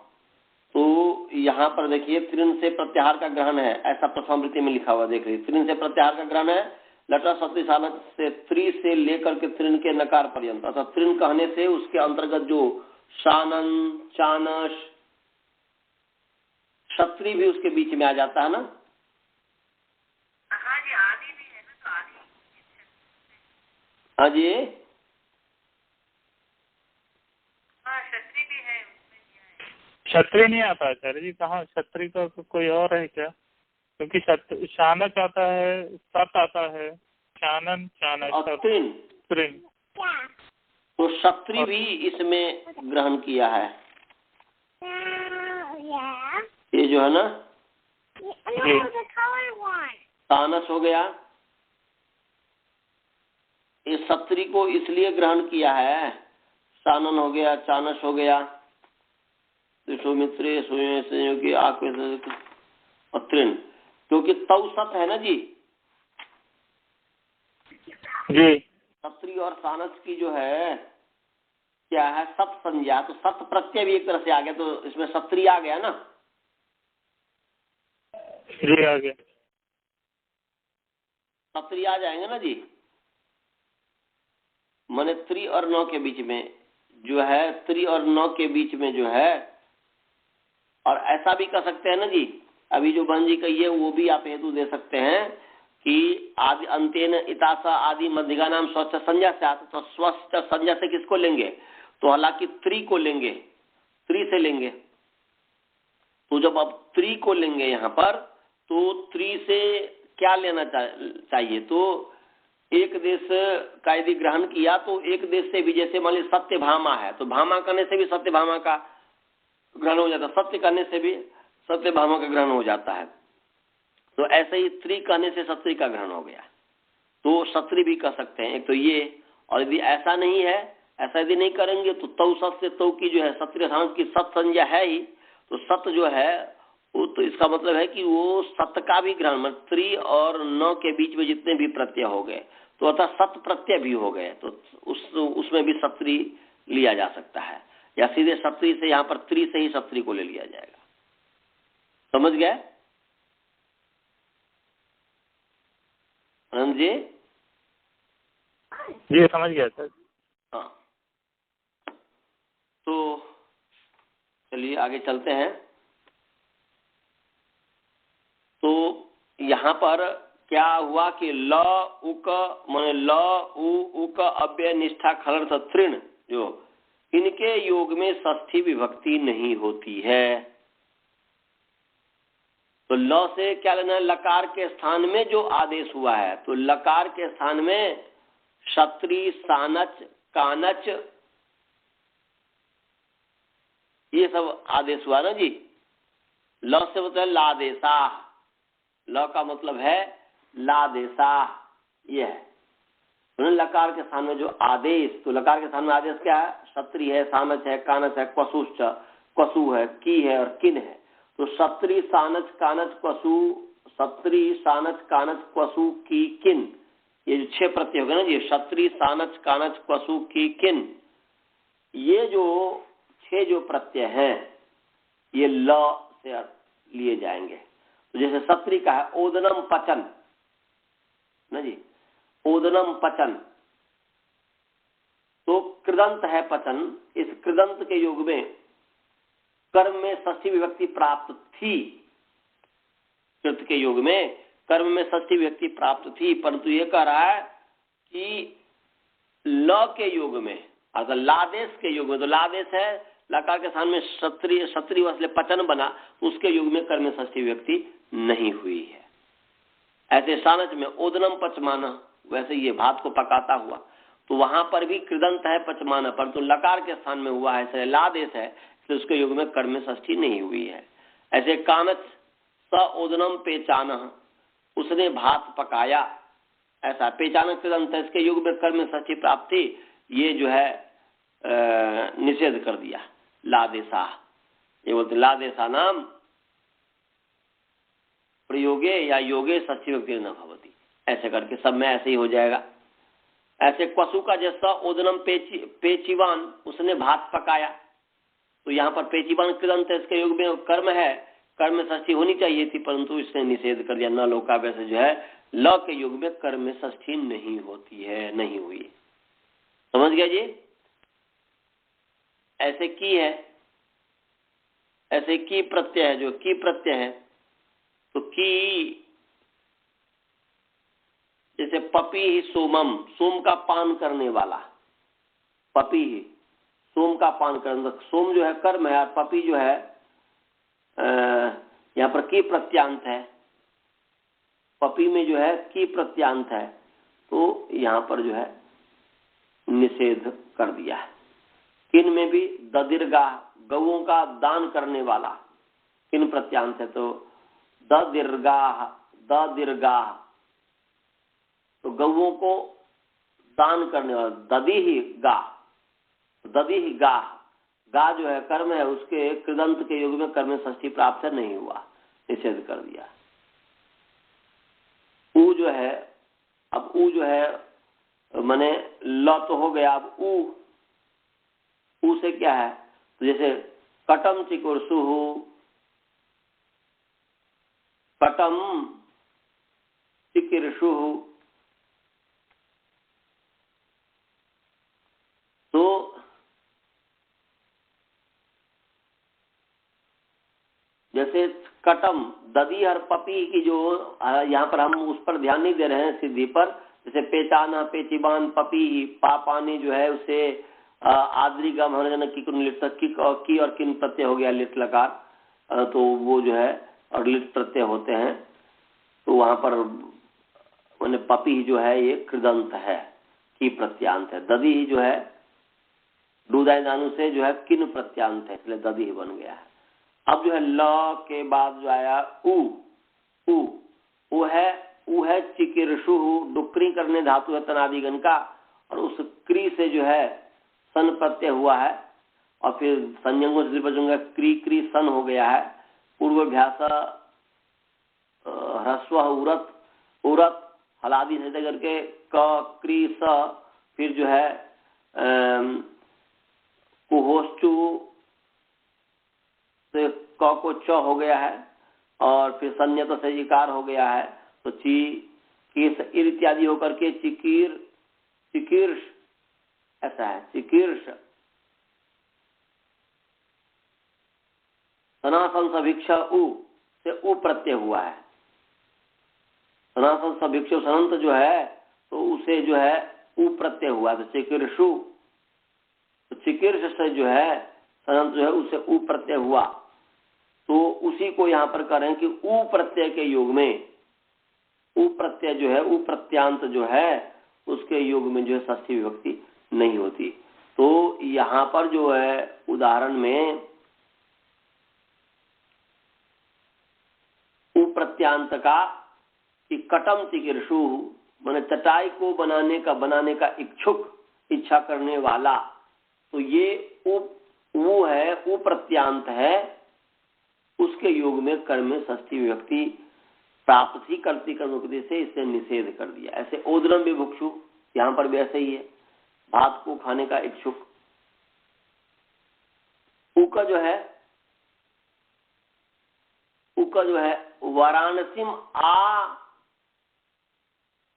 तो यहाँ पर देखिए तृण से प्रत्याहार का ग्रहण है, ऐसा प्रथमावृत्ति में लिखा हुआ देख रही। तृण से प्रत्याहार का ग्रहण है लटा सत्री सानच से, त्रि से लेकर के तृण के नकार पर्यंत। अर्थात तृण कहने से उसके अंतर्गत जो शानन, चानस, क्षत्री भी उसके बीच में आ जाता है ना। हाँ जी, आदि भी है ना, तो आदि। हाँ जी, हाँ, क्षत्री भी है, क्षत्री नहीं आता आचार्य जी। कहाँ क्षत्री का कोई और है क्या? क्योंकि शानच आता है, सत आता है, शानन, चानस और तृण। तो क्षत्री भी इसमें ग्रहण किया है, ये जो है ना, तानस हो गया। ये क्षत्री को इसलिए ग्रहण किया है, शानन हो गया, चानस हो गया, सुमित्रे संयोगी और तृण, क्योंकि तौ सत है ना जी। क्षत्री और सानस की जो है क्या है, सत संज्ञा, तो सत प्रत्यय भी एक तरह से आ गया, तो इसमें क्षत्री आ गया ना जी, आ गया। क्षत्री आ जाएंगे ना जी। माने त्रि और 9 के बीच में जो है, त्रि और 9 के बीच में जो है, और ऐसा भी कर सकते हैं ना जी, अभी जो बहन जी कही है वो भी आप हेतु दे सकते हैं कि आदि अंत्येन इतासा आदि मध्यगा नाम स्वच्छ संज्ञा से आता। तो स्वच्छ संज्ञा से किसको लेंगे? तो हालांकि त्रि को लेंगे, त्रि से लेंगे। तो जब अब त्रि को लेंगे यहाँ पर, तो त्रि से क्या लेना चाहिए? तो एक देश का यदि ग्रहण किया तो एक देश से भी, जैसे मान लीजिए सत्य भामा है तो भामा करने से भी सत्य भामा का ग्रहण हो जाता है, सत्य करने से भी सत्य भामा का ग्रहण हो जाता है। तो ऐसे ही स्त्री कहने से सत्री का ग्रहण हो गया, तो सत्री भी कह सकते हैं एक तो ये। और यदि ऐसा नहीं है, ऐसा यदि नहीं करेंगे तो तौ सत से तौ की जो है सत्य सांस की सत संज्ञा है ही, तो सत जो है वो तो इसका मतलब है कि वो सत का भी ग्रहण, मतलब त्रि और न के बीच में जितने भी प्रत्यय हो गए तो अतः सत प्रत्यय भी हो गए, तो उसमें भी सत्री लिया जा सकता है, या सीधे सत्री से यहाँ पर त्रि से ही सत्री को ले लिया जाएगा। समझ गए आनंद जी? ये समझ गया सर। हाँ, तो चलिए आगे चलते हैं। तो यहाँ पर क्या हुआ कि ल उक माने ल उ उक अव्यय निष्ठा खलर्थ तृण, जो इनके योग में षष्ठी विभक्ति नहीं होती है। तो ल से क्या लेना है, लकार के स्थान में जो आदेश हुआ है, तो लकार के स्थान में क्षत्री सानच कानच ये सब आदेश हुआ ना जी। ल से मतलब है लादेशा, ल का मतलब है लादेशा, ये है। तो लकार के स्थान में जो आदेश, तो लकार के स्थान में आदेश क्या है, क्षत्री है, सानच है, कानच है, क्वसुश्च, क्वसु है, की है और किन है। तो क्षत्री सानच कानच क्वसु, क्षत्री सानच कानच क्वसु की किन, ये जो 6 प्रत्यय हो गए ना जी, क्षत्री सानच कानच क्वसु की किन, ये जो 6 जो प्रत्यय हैं ये ल से लिए जाएंगे। तो जैसे क्षत्री का है ओदनम पचन ना जी, ओदनम पचन, तो कृदंत है पचन, इस कृदंत के योग में कर्म में षष्ठी विभक्ति प्राप्त थी, कृत के योग में कर्म में षष्ठी विभक्ति प्राप्त थी, परंतु ये कह रहा है कि ल के योग में अर्थात लादेश के योग में, तो लादेश है लकार के स्थान में क्षत्री वसले पचन बना, उसके योग में कर्म में षष्ठी विभक्ति नहीं हुई है। ऐसे सानच में ओदनम पचमाना, वैसे ये भात को पकाता हुआ, तो वहां पर भी कृदंत है पचमाना, परंतु लकार के स्थान में हुआ है, ऐसे लादेश है, तो उसके योग में कर्म में षष्ठी नहीं हुई है। ऐसे कानच स ओदनम पेचाना, उसने भात पकाया, ऐसा पेचाना कृदंत है, इसके योग में कर्म में षष्ठी प्राप्ति, ये जो है निषेध कर दिया लादेशा। ये बोलते लादेशा नाम प्रयोगे या योगे षष्ठी विभक्ति न भवति, ऐसे करके सब में ऐसे ही हो जाएगा। ऐसे क्वसु का जैसा ओदनम पेचिवान, उसने भात पकाया, तो यहाँ पर पेचिवान कृदंत है, इसके योग में कर्म है, कर्म में षष्ठी होनी चाहिए थी, परंतु इसने निषेध कर दिया, न लोका, वैसे जो है ल के योग में कर्म में षष्ठी नहीं होती है, नहीं हुई। समझ गया जी? ऐसे की है, ऐसे की प्रत्यय है, जो की प्रत्यय है, तो की जैसे पपी ही सोमम, सोम का पान करने वाला, पपी ही सोम का पान करने, सोम जो है कर्म है, और पपी जो है यहाँ पर की प्रत्यांत है, पपी में जो है की प्रत्यांत है, तो यहाँ पर जो है निषेध कर दिया है। किन में भी ददीर्घा, गौओं का दान करने वाला, किन प्रत्यांत है, तो ददीर्घा, तो गौओं को दान करने वाला, ददी ही गा, ददी ही गा, गा जो है कर्म है, उसके कृदंत के योग में कर्म षष्ठी प्राप्त नहीं हुआ, निषेध कर दिया। ऊ जो है, अब ऊ जो है माने ल तो हो गया, अब ऊ से क्या है, तो जैसे कटम चिकुरसुहु, कटम चिकिरसुहु, तो जैसे कटम ददी और पपी की जो यहाँ पर हम उस पर ध्यान नहीं दे रहे हैं सिद्धि पर, जैसे पेचाना पेचिबान पपी पापानी जो है उसे आदरी का मनोजन की और किन प्रत्यय हो गया लिट लकार, तो वो जो है और लिट प्रत्यय होते हैं, तो वहां पर मैंने पपी जो है ये कृदंत है, की प्रत्यांत है। दधी ही जो है दूधानु से जो है किन प्रत्यांत है, इसलिए दधी ही बन गया है। अब जो है ल के बाद जो आया उ है चिकीर्षु, डुक्री करने धातु है तनादिगण का, और उस क्री से जो है सन प्रत्यय हुआ है, और फिर संयंगों से बचूंगा क्री सन हो गया है। पूर्वाभ्यास ह्रस्व उरत हलादी से करके क क्री स, फिर जो है कुहोश्चु से क को च हो गया है, और फिर संयत से इकार हो गया है, तो ची कीस इर इत्यादि होकर के चिकीर्ष ऐसा है। चिकीर्ष सनासन सभिक्षा उ से उ प्रत्यय हुआ है। सनासन सभिक्षा सनंत जो है तो उसे जो है उ प्रत्यय हुआ, तो चिकीर्षु, तो चिकीर्ष से जो है सनंत जो है उसे उ प्रत्यय हुआ, तो उसी को यहाँ पर करें कि उ प्रत्यय के योग में उ प्रत्यय जो है उ प्रत्यांत जो है उसके योग में जो है षष्ठी विभक्ति नहीं होती। तो यहाँ पर जो है उदाहरण में उ प्रत्यांत का कि कटम चिकीर्षु माने चटाई को बनाने का इच्छा करने वाला, तो ये वो है उ प्रत्यांत है, उसके योग में कर्म में षष्ठी विभक्ति प्राप्त ही करती कर्मोक्ति से इससे निषेध कर दिया। ऐसे ओदरम विभुक्षु, यहाँ पर भी ऐसे ही है, भात को खाने का इच्छुक। उका जो है वाराणसी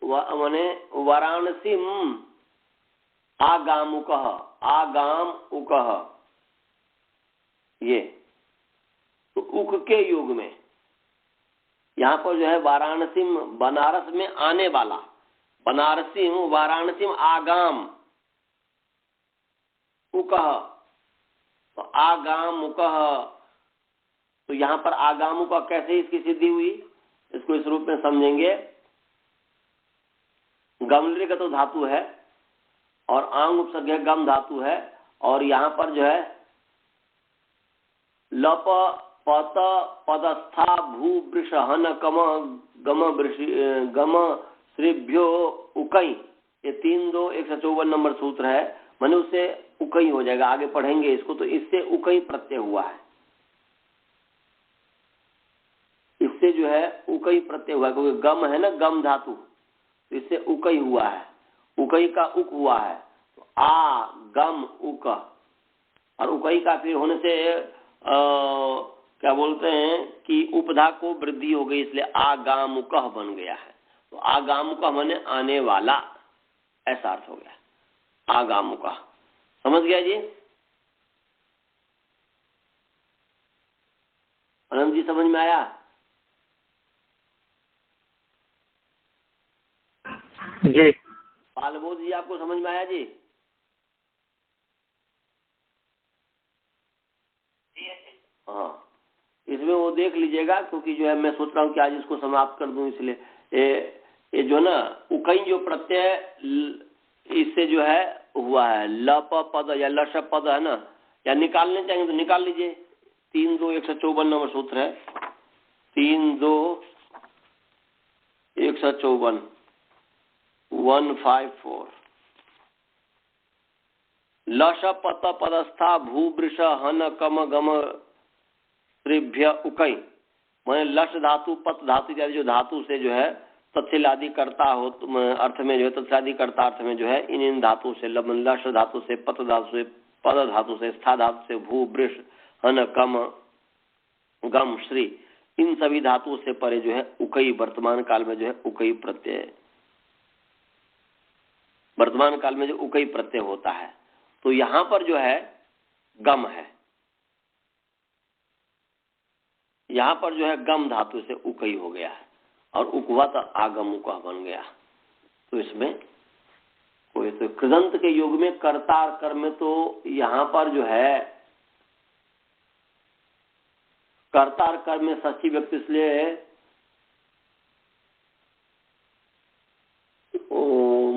माने वाराणसी आगाम उकह, ये तो उक के योग में यहाँ पर जो है वाराणसी बनारस में आने वाला, बनारसी वाराणसी आगाम उकह, तो आगाम उकह, तो यहाँ पर आगाम उकह कैसे इसकी सिद्धि हुई, इसको इस रूप में समझेंगे। गमलृ का तो धातु है और आंग उपसर्ग है, गम धातु है, और यहाँ पर जो है लप पत पदस्था भू वृष हन कम गम श्रीभ्यो उकई, ये 3-2 154 नंबर सूत्र है, माने उससे उकई हो जाएगा, आगे पढ़ेंगे इसको। तो इससे उकई प्रत्यय हुआ है, इससे जो है उकई प्रत्यय हुआ है, क्योंकि गम है ना, गम धातु, तो इससे उकई हुआ है, उकई का उक हुआ है, तो आ गम उक, और उकई का फिर होने से क्या बोलते हैं कि उपधा को वृद्धि हो गई, इसलिए आगामुकह बन गया है। तो आगामुकह माने आने वाला, ऐसा अर्थ हो गया आगामुकह। समझ गया जी? अनंत जी समझ में आया? जी। बालबोध जी आपको समझ में आया जी? हाँ, इसमें वो देख लीजिएगा, क्योंकि जो है मैं सोच रहा हूँ कि आज इसको समाप्त कर दूं, इसलिए ये जो ना उकई जो प्रत्यय इससे जो है हुआ है, लप पद या लश पद है ना, या निकालने चाहेंगे तो निकाल लीजिए। 3-2 154 नंबर सूत्र है, 3-2 154 154। लश पत पदस्था भूवृष हन कम गम श्रीभ्य उकई, माने लश धातु पत धातु इत्यादि जो धातु से जो है तत्सिलादि करता हो अर्थ में जो है, तत्सिलादि करता अर्थ में जो है इन धातु से लश धातु से पत धातु से पद धातु से स्था धातु से भू वृष हन कम गम श्री, इन सभी धातुओं से परे जो है उकई वर्तमान काल में जो है उकई प्रत्यय, वर्तमान काल में जो उकई प्रत्यय होता है। तो यहाँ पर जो है गम है, यहाँ पर जो है गम धातु से उकई हो गया है, और उकवा तो आगम उकह बन गया। तो इसमें कोई तो कृदंत के योग में कर्ता और कर्म, तो यहाँ पर जो है कर्ता और कर्म में षष्ठी व्यक्ति, इसलिए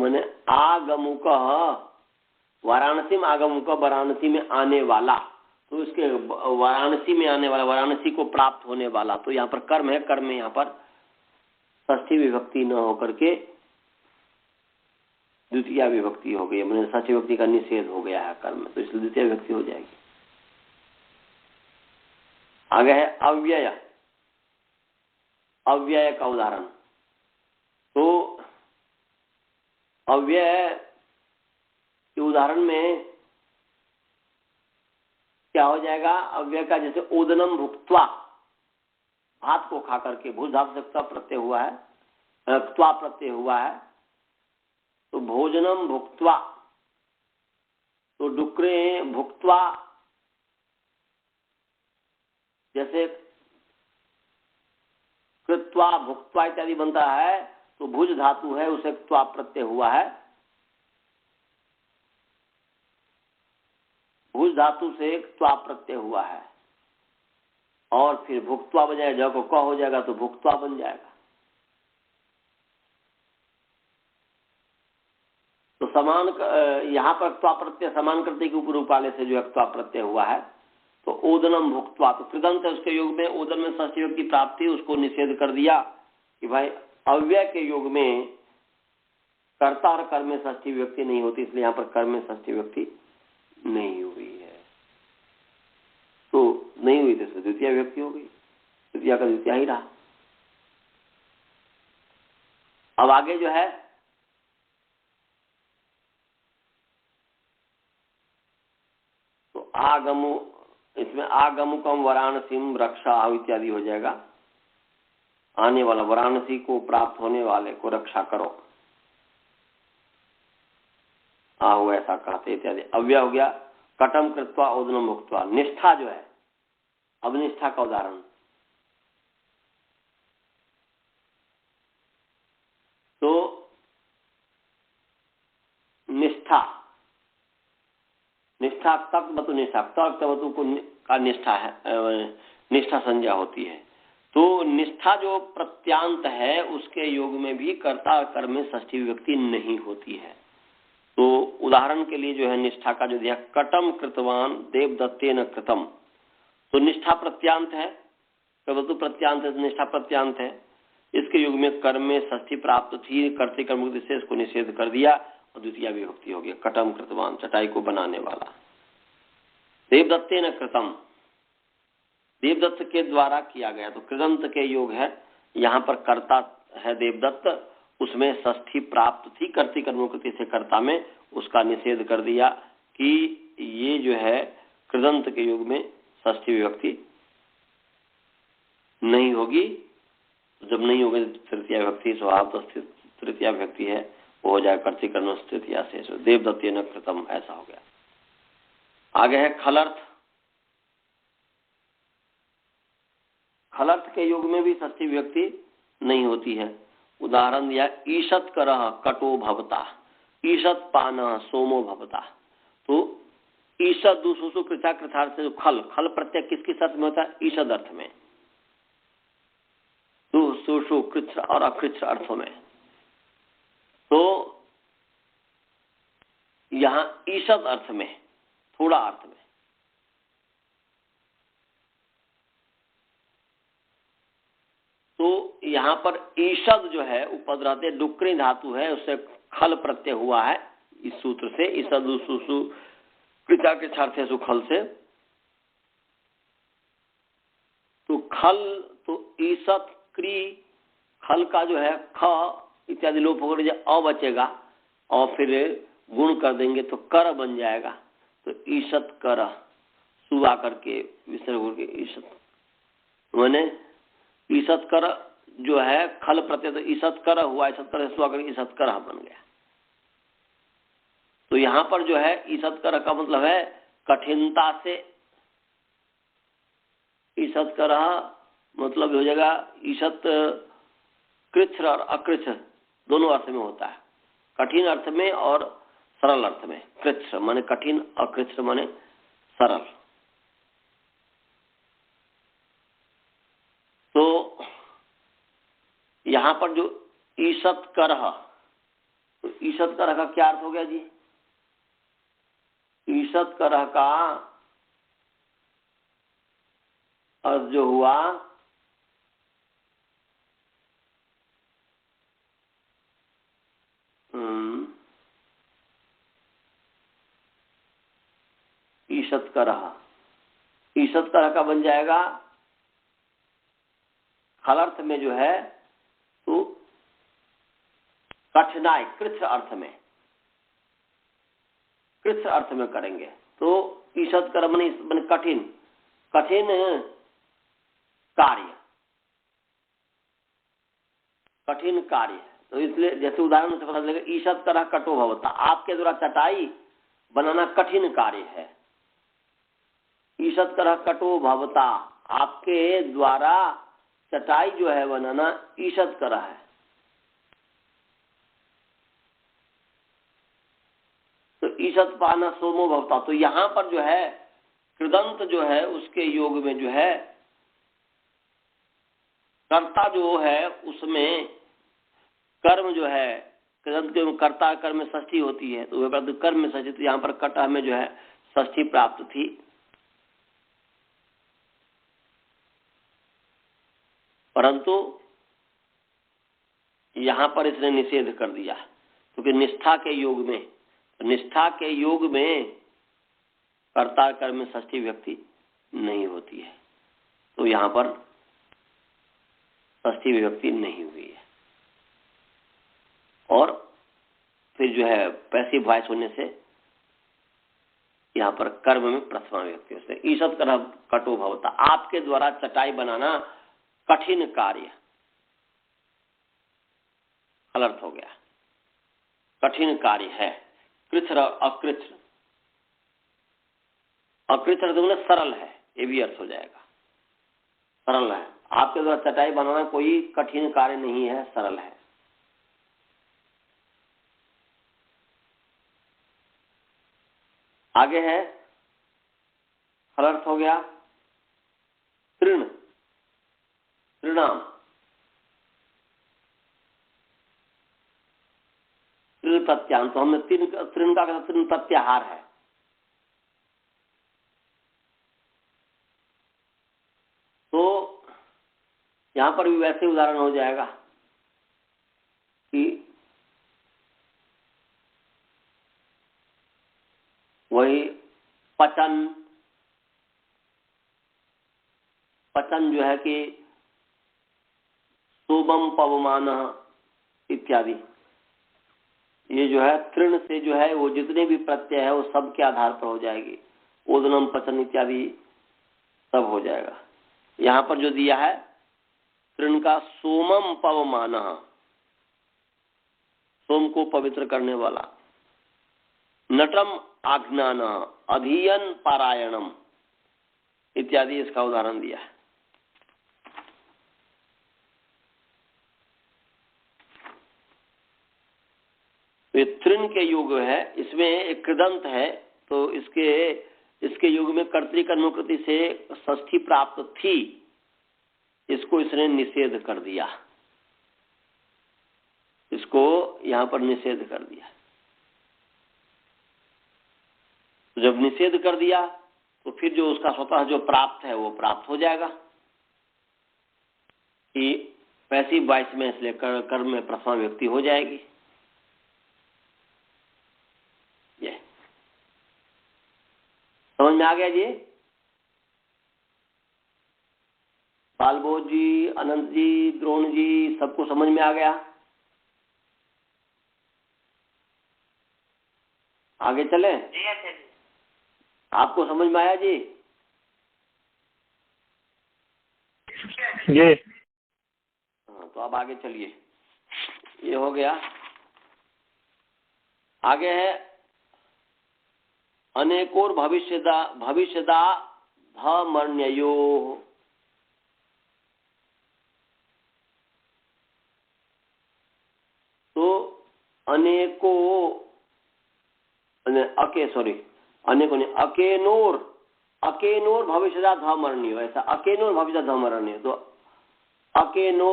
मैंने आगमुक, वाराणसी में आगमुक, वाराणसी में आने वाला, तो इसके वाराणसी में आने वाला, वाराणसी को प्राप्त होने वाला, तो यहाँ पर कर्म है, कर्म में यहाँ पर षष्ठी विभक्ति न होकर के द्वितीय विभक्ति हो गई, मैंने षष्ठी विभक्ति का निषेध हो गया है कर्म में, तो इसलिए द्वितीय विभक्ति हो जाएगी। आगे है अव्यय। अव्यय का उदाहरण, तो अव्यय के उदाहरण में क्या हो जाएगा? अव्यय का जैसे ओदनम भुक्त्वा, भात को खा करके, भूज धातु से क्त्वा प्रत्यय हुआ है, क्त्वा प्रत्यय हुआ है, तो भोजनम भुक्त्वा, तो डुक्रे भुक्त्वा, जैसे कृत्वा भुक्त्वा इत्यादि बनता है, तो भुज धातु है, उसे क्त्वा प्रत्यय हुआ है, भुज धातु से क्त्वा प्रत्यय हुआ है, और फिर भुक्त्वा बन जाएगा, जब को क हो जाएगा तो भुक्त्वा बन जाएगा। तो समान यहाँ पर क्त्वा प्रत्यय समान करते के ऊपर उपाले से जो है क्त्वा प्रत्यय हुआ है, तो ओदनम भुक्त्वा, तो कृदंत है उसके योग में, ओदन में षष्ठी योग की प्राप्ति, उसको निषेध कर दिया कि भाई अव्यय के योग में कर्ता और कर्म में षष्ठी विभक्ति नहीं होती, इसलिए यहाँ पर कर्म में षष्ठी विभक्ति नहीं हुई है। तो नहीं हुई तो द्वितीय विभक्ति हो गई, द्वितीय का द्वितीय ही रहा। अब आगे जो है तो आगमु, इसमें आगमुकम वाराणसीम रक्षा इत्यादि हो जाएगा, आने वाला, वाराणसी को प्राप्त होने वाले को रक्षा करो, आओ ऐसा कहते इत्यादि। अव्यय हो गया। कटम कृत्वा ओदनम भुक्त्वा, निष्ठा जो है, अब निष्ठा का उदाहरण, तो निष्ठा, निष्ठा तक बतु निष्ठा, तक बतु को का निष्ठा है, निष्ठा संज्ञा होती है। तो निष्ठा जो प्रत्यांत है उसके योग में भी कर्ता और कर्म में षष्ठी विभक्ति नहीं होती है। तो उदाहरण के लिए जो है निष्ठा का जो दिया, कटम कृतवान देवदत्तेन कृतम, तो निष्ठा प्रत्यांत है, कवतु प्रत्यांत है, तो निष्ठा प्रत्यांत है, इसके युग में कर्म में षष्ठी प्राप्त थी, कर्ते कर्म से इसको निषेध कर दिया और द्वितीय विभक्ति हो गया, कटम कृतवान, चटाई को बनाने वाला। देवदत्तेन कृतम, देवदत्त के द्वारा किया गया, तो कृदंत के योग है, यहाँ पर कर्ता है देवदत्त, उसमें षष्ठी प्राप्त थी कर्ती कर्मकृति से कर्ता में, उसका निषेध कर दिया कि ये जो है कृदंत के युग में षष्ठी विभक्ति नहीं होगी। जब नहीं होगी तृतीय विभक्ति स्वभाव तो तृतीय विभक्ति है, वो हो जाए कर्ती कर्म तृतीया से, देवदत्तेन कृतम, ऐसा हो गया। आगे है खलर्थ। खलर्थ के युग में भी षष्ठी विभक्ति नहीं होती है। उदाहरण दिया, ईशत करह कटो भवता, ईशत पान सोमो भवता, तो ईशद दुसुसु कृता कृतार्थ से जो खल, खल प्रत्यय किस किस अर्थ में होता है? ईशद अर्थ में, सुसु कृच्छ और अकृच्छ अर्थों में। तो यहाँ ईशद अर्थ में, थोड़ा अर्थ में, तो यहाँ पर ईशद जो है उपद रहते डुक्री धातु है, उससे खल प्रत्यय हुआ है इस सूत्र से, ईशद सुसु कृता के छार्थे सुखल से, तो खल, तो ईशत क्री, खल का जो है ख इत्यादि लोप होकर जो अ बचेगा और फिर गुण कर देंगे तो कर बन जाएगा, तो ईशत कर, सुआ करके विसर्ग करके ईशत, मैंने ईशत कर जो है खल प्रत्यय, तो ईशत कर हुआ, ईशत कर सुआ करके ईशत कर बन गया। तो यहाँ पर जो है ईशत कर का मतलब है कठिनता से, ईशत कर मतलब हो जाएगा ईशत कृच्छ और अकृच्छ दोनों अर्थ में होता है, कठिन अर्थ में और सरल अर्थ में। कृच्छ माने कठिन, अकृच्छ माने सरल। तो यहाँ पर जो ईशत करह, तो ईशत करह का क्या अर्थ हो गया जी? ईशत करह का अर्थ जो हुआ ईशत करह, ईशत करह का बन जाएगा खलर्थ में जो है तो कठिनाई, कृच्छ अर्थ में, कृच्छ अर्थ में करेंगे तो ईशत कर्म मन कठिन, कठिन कार्य, कठिन कार्य। तो इसलिए जैसे उदाहरण से पता चलेगा ईशत करह कटो भवता, आपके द्वारा चटाई बनाना कठिन कार्य है। ईशत करह कटो भवता, आपके द्वारा चटाई जो है बनाना ईशत करह है। तो ईशत पाना सोमो भवता, तो यहां पर जो है कृदंत जो है उसके योग में जो है कर्ता जो है उसमें कर्म जो है, कृदंत के कर्ता कर्म में षष्ठी होती है तो वह कर्म में षष्ठी, तो यहाँ पर कटह में जो है षष्ठी प्राप्त थी। परंतु यहां पर इसने निषेध कर दिया क्योंकि निष्ठा के योग में, निष्ठा के योग में कर्ता कर्म में षष्ठी व्यक्ति नहीं होती है, तो यहां पर षष्ठी विभक्ति नहीं हुई है। और फिर जो है पैसिव वॉइस होने से यहां पर कर्म में प्रथमा विभक्ति होते। ईशत करह कटो भवता, आपके द्वारा चटाई बनाना कठिन कार्य, अलर्थ हो गया, कठिन कार्य है। कृच्छ अकृच्छ, अकृच्छ तो सरल है, ये भी अर्थ हो जाएगा, सरल है। आपके द्वारा चटाई बनाना कोई कठिन कार्य नहीं है, सरल है। आगे है अलर्थ हो गया तृण, तृणाम, तृण प्रत्यांत, तो हमने तृण का तृण प्रत्याहार है। तो यहां पर भी वैसे उदाहरण हो जाएगा कि वही पचन, पचन जो है कि सोमम पवमान इत्यादि, ये जो है तृण से जो है वो जितने भी प्रत्यय है वो सब के आधार पर हो जाएगी, ओदनम पचन इत्यादि सब हो जाएगा। यहां पर जो दिया है तृण का सोमम पवमान, सोम को पवित्र करने वाला, नटम आज्ञान, अधीयन पारायणम इत्यादि इसका उदाहरण दिया है। तो तृण के योग है, इसमें एक कृदंत है तो इसके योग में कर्तृकर्मकृति से षष्ठी प्राप्त थी, इसको इसने निषेध कर दिया, इसको यहां पर निषेध कर दिया। तो जब निषेध कर दिया तो फिर जो उसका स्वतः जो प्राप्त है वो प्राप्त हो जाएगा कि पैसिव वॉइस में इसलिए कर्म में प्रथमा व्यक्ति हो जाएगी। ये समझ में आ गया जी? बालबोध जी, अनंत जी, द्रोण जी, सबको समझ में आ गया? आगे चले? आपको समझ में आया जी? जी। हाँ, तो अब आगे चलिए, ये हो गया। आगे है अनेकोर भविष्यदा धमर्ण्यो, तो अनेको अनेकों ने अकेनोर भविष्यदा धमर्ण्यो, ऐसा अकेनोर भविष्यदा धमर्ण्यो, तो अकेनो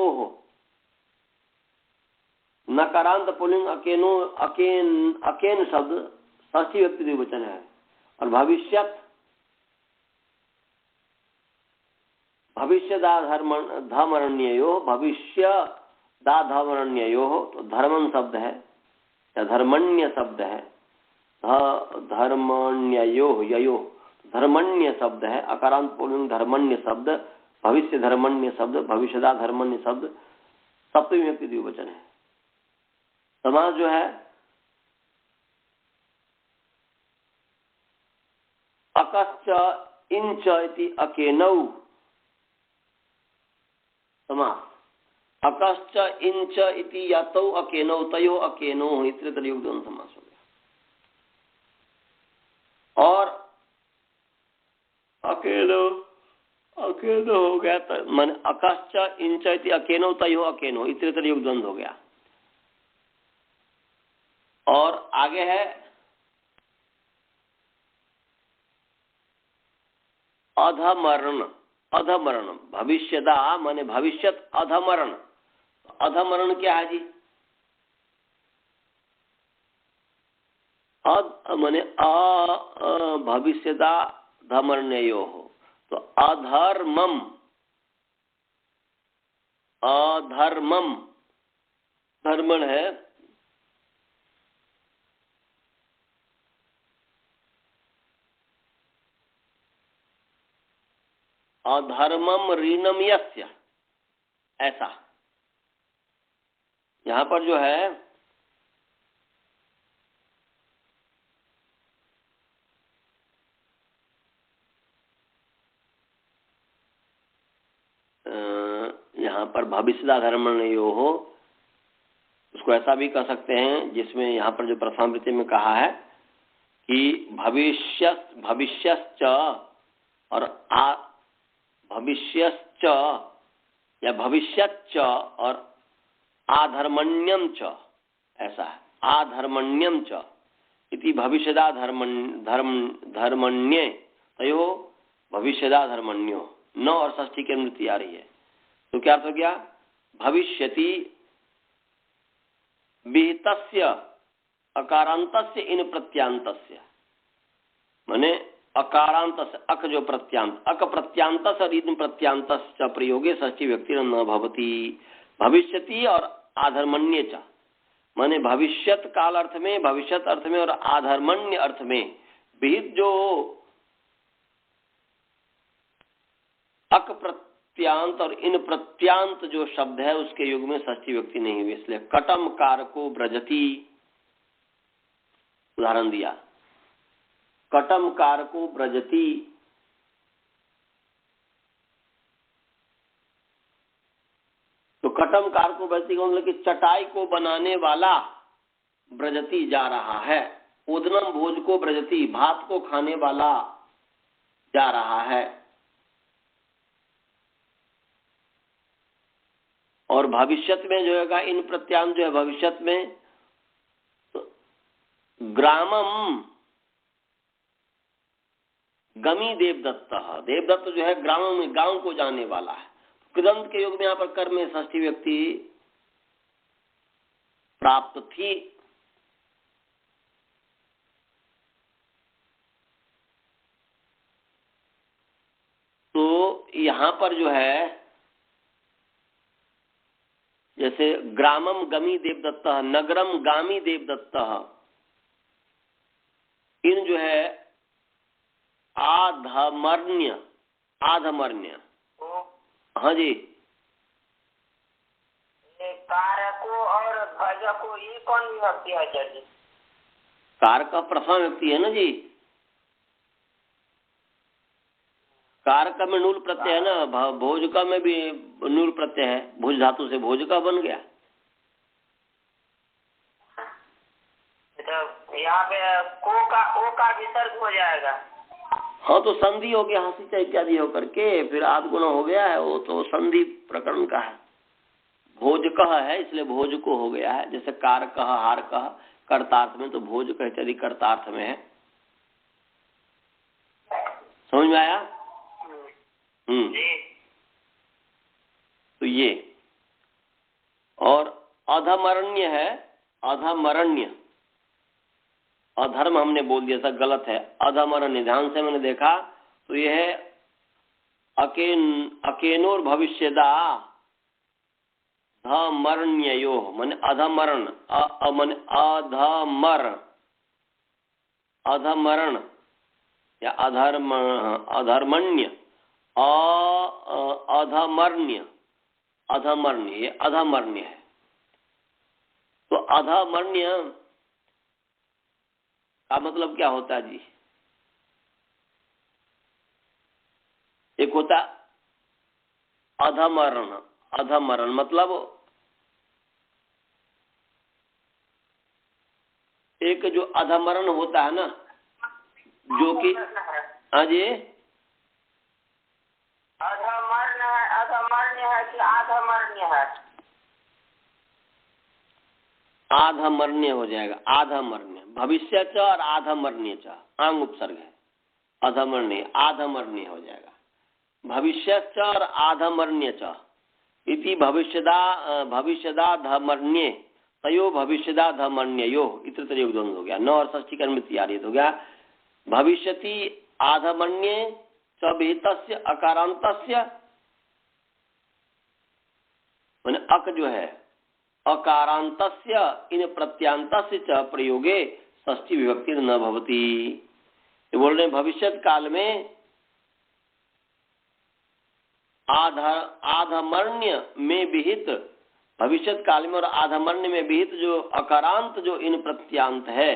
नकारांत पुल्लिंग अकेनो अकेन शब्द षष्ठी व्यक्ति द्विवचन है। और भविष्यत धर्मण्यो धर्मण्यो तो धर्मन शब्द है या धर्मण्य शब्द है। धर्मण्यो ययो धर्मण्य शब्द है। अकारांत पुल्लिंग धर्मण्य शब्द, भविष्य धर्मण्य शब्द, भविष्यदा धर्मण्य शब्द, सप्तमी व्यक्ति द्विवचन है। समास जो है अकश्च इंच इति अकेनौ समास। अकश्च इंच इति यतौ अकेनौ तयो अकेनो इतरेतर योग दोनों समास हो गया। और अकेनो अकेनो हो गया तो मन अकश्च इंच इति अकेनो तयो अकेनो इतरेतर योग द्वंद्व हो गया। और आगे है अधमरण। अधमरण भविष्यदा माने भविष्यत अधमरण। अधमरण क्या है जी? माने भविष्यदा धमर्ण्यो हो तो अधर्मम अधर्मम धर्मण है। अधर्मम ऋणम यस्य ऐसा। यहां पर जो है यहाँ पर भविष्यदा धर्मण्यो हो उसको ऐसा भी कह सकते हैं जिसमें यहाँ पर जो प्रथम वृत्ति में कहा है कि भविष्यश्च और भविष्यश्च या भविष्यच्च और आधर्मण्यम च ऐसा है। आधर्मण्यम च इति भविष्यदा धर्मण्ये तयो भविष्यदा धर्मण्यो न और षष्ठी की अनुवृत्ति आ रही है। तो क्या अर्थ हो गया? भविष्यति विहितस्य अकारांतस्य इन प्रत्यांतस्य माने अकारांत से अक जो प्रत्यांत अक प्रत्यांत और इन प्रत्यांत प्रयोगे षष्ठी व्यक्ति न भवति। भविष्यति और आधर्मण्य च माने भविष्यत काल अर्थ में, भविष्यत अर्थ में और आधर्मण्य अर्थ में विहित जो अक प्रत्यांत और इन प्रत्यांत जो शब्द है उसके युग में षष्ठी व्यक्ति नहीं हुई। इसलिए कटम कारको ब्रजति उदाहरण दिया। कटम कारको ब्रजति तो कटम कारको ब्रजति का मतलब कि चटाई को बनाने वाला ब्रजति जा रहा है। उदनम भोज को ब्रजति भात को खाने वाला जा रहा है। और भविष्यत में जो है इन प्रत्यांत जो है भविष्यत में तो ग्रामम गमी देवदत्त। देवदत्त जो है ग्राम में गांव को जाने वाला है। कृदंत के युग में यहाँ पर कर्म में षष्ठी व्यक्ति प्राप्त थी। तो यहाँ पर जो है जैसे ग्रामम गमी देवदत्त, नगरम गामी देवदत्त, इन जो है आधमर्ण्य आधमर्ण्य। हाँ जी, कारको और भजको ये कौन विभक्ति है जी? कारक प्रथम व्यक्ति है ना जी। कारक में नूल प्रत्यय है ना। भोजका में भी नूल प्रत्यय है। भोज धातु से भोजका बन गया। तो यहाँ पे ओ का विसर्ग हो जाएगा। हाँ तो संधि हो गया हंसी इत्यादि होकर के फिर आदगुण हो गया है। वो तो संधि प्रकरण का है। भोजकह है इसलिए भोजको हो गया है। जैसे कारकह हारकह कर्तार्थ में तो भोजकह इत्यादि कर्तार्थ में है। समझ में आया? तो ये और अधमरण्य है, अधमरण्य, अधर्म हमने बोल दिया था, गलत है। अधमरण्य, ध्यान से मैंने देखा तो यह है अकेनोर भविष्यदा धमरण्यो, मन अधमरण, मन अधमर, अधमरण या अधर्म, अधर्मण्य, अधमर्ण्य, अधमर्ण्य, ये अधमर्ण्य है। तो अधमर्ण्य का मतलब क्या होता है जी? एक होता अधमरण, अधमरण मतलब एक जो अधमरण होता है ना, जो कि हाँ जी, अधमर्ण है, अधमर्ण्य है कि आधमर्ण्य है? आधमर्ण्य हो जाएगा, आधमर्ण्य, भविष्य च और आधमर्ण्य च आंग उपसर्ग है, अधमर्ण्य आधमर्ण्य हो जाएगा। भविष्य च और आधमर्ण्य च इति भविष्यदा धमर्ण्ये तयो भविष्यदा धमर्ण्यो इतर योग द्वंद्व हो गया। न और षष्ठी कर्म तैयारी हो गया। भविष्यति आधमर्ण्ये च विहितस्य अकारांतस्य, माने अक जो है अकारांतस्य इन प्रत्यांतस्य च प्रयोगे षष्ठी विभक्ति न भवति। ये बोल रहे भविष्यत काल में आधमर्ण्य में विहित, भविष्यत काल में और आधमर्ण्य में विहित जो अकारांत जो इन प्रत्यांत है,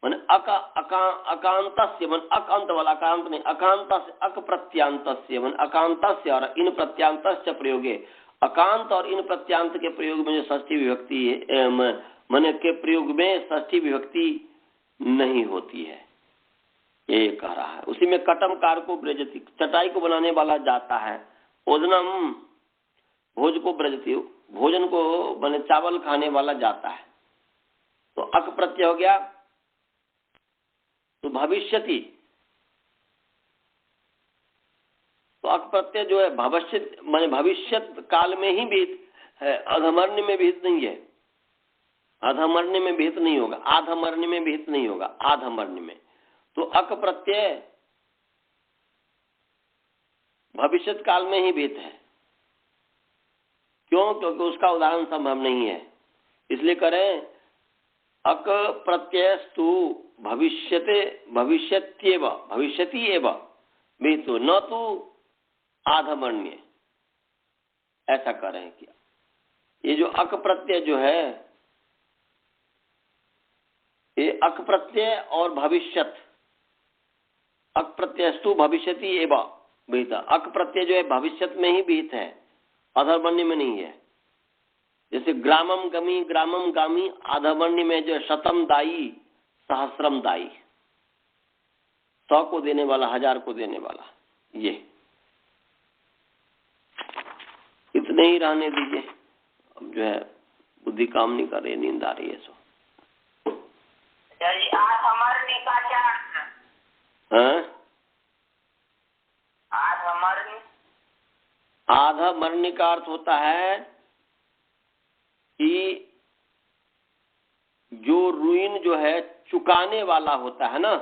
मन अकांतस्य, मन अक अंत वाला, अकांत नहीं, अकांतस्य अक प्रत्यांतस्य, मन अकांतस्य और इन प्रत्यांतस्य प्रयोगे, अकांत और इन प्रत्यांत के प्रयोग में जो षष्ठी विभक्ति है, मन के प्रयोग में षष्ठी विभक्ति नहीं होती है, ये कह रहा है। उसी में कटम कार को ब्रजति, चटाई को बनाने वाला जाता है। ओदनम भोज को ब्रजति, भोजन को माने चावल खाने वाला जाता है। तो अक प्रत्यय हो गया। तो भविष्यति, तो अक प्रत्यय जो है भविष्य माने भविष्यत काल में ही विहित है, अधमर्ण्य में विहित नहीं है। अधमर्ण्य में विहित नहीं होगा, आधमर्ण्य में विहित नहीं होगा, आधमर्ण्य में। तो अक प्रत्यय भविष्यत काल में ही विहित है। क्यों? क्योंकि उसका उदाहरण संभव नहीं है, इसलिए करें अक प्रत्ययस्तु भविष्यते भविष्यत्येव भविष्यति एव विहित, न तो आधमर्ण्य, ऐसा करें। क्या ये जो अक प्रत्यय जो है, ये अक प्रत्यय और भविष्यत, अक प्रत्ययस्तु भविष्यति एव विहित, अक प्रत्यय जो है भविष्यत में ही विहित है, अधमर्ण्य में नहीं है। जैसे ग्रामम गमी, ग्रामम गामी, आधमर्ण्य में जो शतम दाई, सहस्रम दाई, 100 को देने वाला, 1000 को देने वाला, ये इतने ही रहने दीजिए। अब जो है बुद्धि काम नहीं कर रही, नींद आ रही है। सो आधमर्ण्य का क्या अर्थ है? आधमर्ण्य, आधमर्ण्य का अर्थ होता है कि जो ऋण जो है चुकाने वाला होता है ना।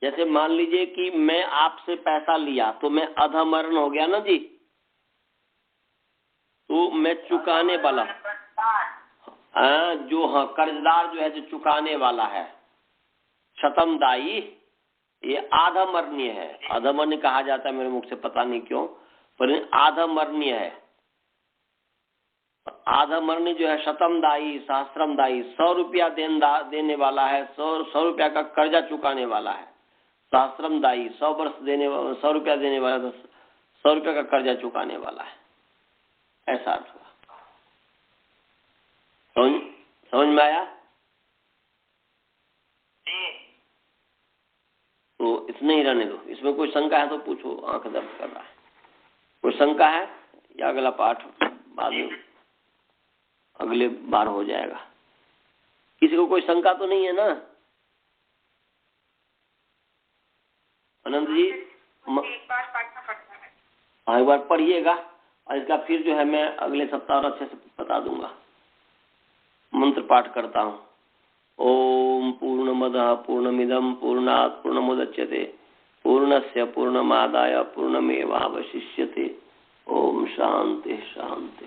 जैसे मान लीजिए कि मैं आपसे पैसा लिया तो मैं अधमर्ण्य हो गया ना जी, तो मैं चुकाने वाला, जो हाँ कर्जदार जो है जो चुकाने वाला है, शतम दाई, ये आधमर्ण्य है। अधमर्ण्य कहा जाता है, मेरे मुख से पता नहीं क्यों, पर आधमर्ण्य है। आधमर्ण्य जो है शतम दाई, सहस्रम दाई, 100 रुपया देने वाला है, 100 रुपया का कर्जा चुकाने वाला है। सहस्रम दाई 100 वर्ष देने, 100 रुपया देने वाला, 100 रुपया का कर्जा चुकाने वाला है, ऐसा अर्थ हुआ। समझ में आया? तो इतने ही रहने दो। इसमें कोई शंका है तो पूछो, आंख दर्द कर रहा है। कोई शंका है या अगला पाठ बाद में अगले बार हो जाएगा? किसी को कोई शंका तो नहीं है ना? अनंत जी एक बार पढ़ना पड़ता है। हाँ, एक बार पढ़िएगा और इसका फिर जो है मैं अगले सप्ताह और अच्छे से बता दूंगा। मंत्र पाठ करता हूँ। ओम पूर्णमदः पूर्णमिदं पूर्णात् पूर्णमुदच्यते पूर्णस्य पूर्णमादाय पूर्णमेवावशिष्यते। ओम शांति शांति।